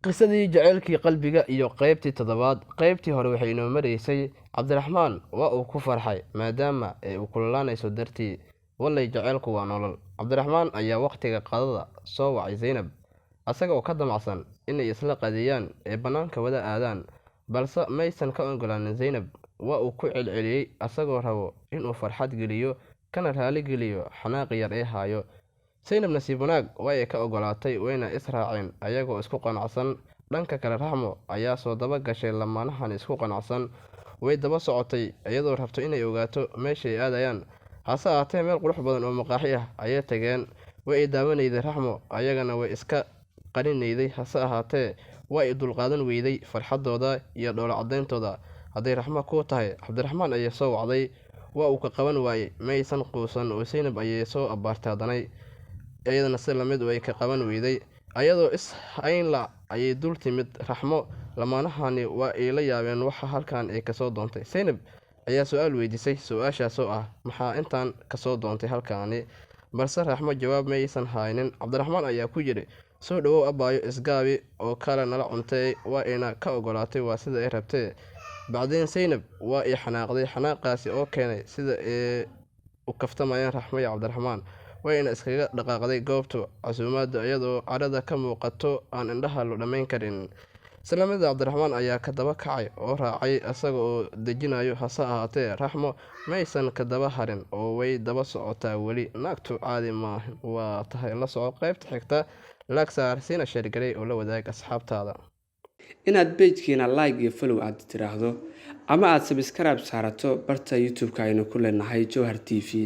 qisadii jaceylkii qalbiga iyo qaybtii toddobaad qaybtii hore waxay inoo maraysay cabdiraxmaan waa uu ku farxay maadaama ay u kululaanayso dartii wallay jaceylku waa nolol. cabdiraxmaan ayaa waqtiga qadada soo wacay zaynab asaga oo ka damacsan inay isla qadiyaan ee bannaanka wada aadaan, balse maysan ka ogolaanin. zaynab waa uu ku celceliyey asagoo rabo inuu farxad geliyo kana raali geliyo xanaaqi yar ee haayo. zaynab nasiib wanaag way ka ogolaatay, wayna israaceen ayagoo isku qanacsan. dhanka kale raxmo ayaa soo daba gashay lamaanahan isku qanacsan, way daba socotay iyadoo rabto inay ogaato meeshay aadayaan. hase ahaatee meel qurux badan oo maqaaxi ah ayay tageen. way daawanayday raxmo, ayagana way iska qarinayday. hase ahaatee waa ay dulqaadan weyday farxadooda iyo dhoola cadeyntooda. hadday raxmo ku tahay cabdiraxmaan ayay soo wacday, waa uu ka qaban waayey, maysan quusan oo zaynab ayay soo abaartaadanay iyadana si lamid way ka qaban weyday. ayadoo is haynla ayay dul timid raxmo. lamaanahani waa ay la yaabeen waxa halkan ay kasoo doontay. zaynab ayaa su-aal weydiisay, su-aashaasoo ah maxaa intaan kasoo doontay halkaani, balse raxmo jawaab maysan haynin. cabdiraxmaan ayaa ku yidhi soo dhawow abaayo, isgaabi oo kale nala cuntay. waa ayna ka ogolaatay, waa sida ay rabtee. bacdeen zaynab waa ay xanaaqday, xanaaqaasi oo keenay sida ay u kaftamayeen raxmo iyo cabdiraxmaan. wayna iskaga dhaqaaqday goobta casuumaadda iyadoo cadhada ka muuqato aan indhaha loo dhammayn karin. islamida cabdiraxmaan ayaa ka daba kacay oo raacay isaga oo dejinayo. hase ahaatee raxmo maysan ka daba harin oo way daba socotaa weli. naagtu caadi maahan. waa tahay la soco qaybta xigta. laagsaar siina sheergaray oo la wadaag asxaabtaada. inaad page-kiina like iyo follow aad tiraahdo ama aad subscribe saarato barta youtube-ka aynu ku leenahay Jawhar TV.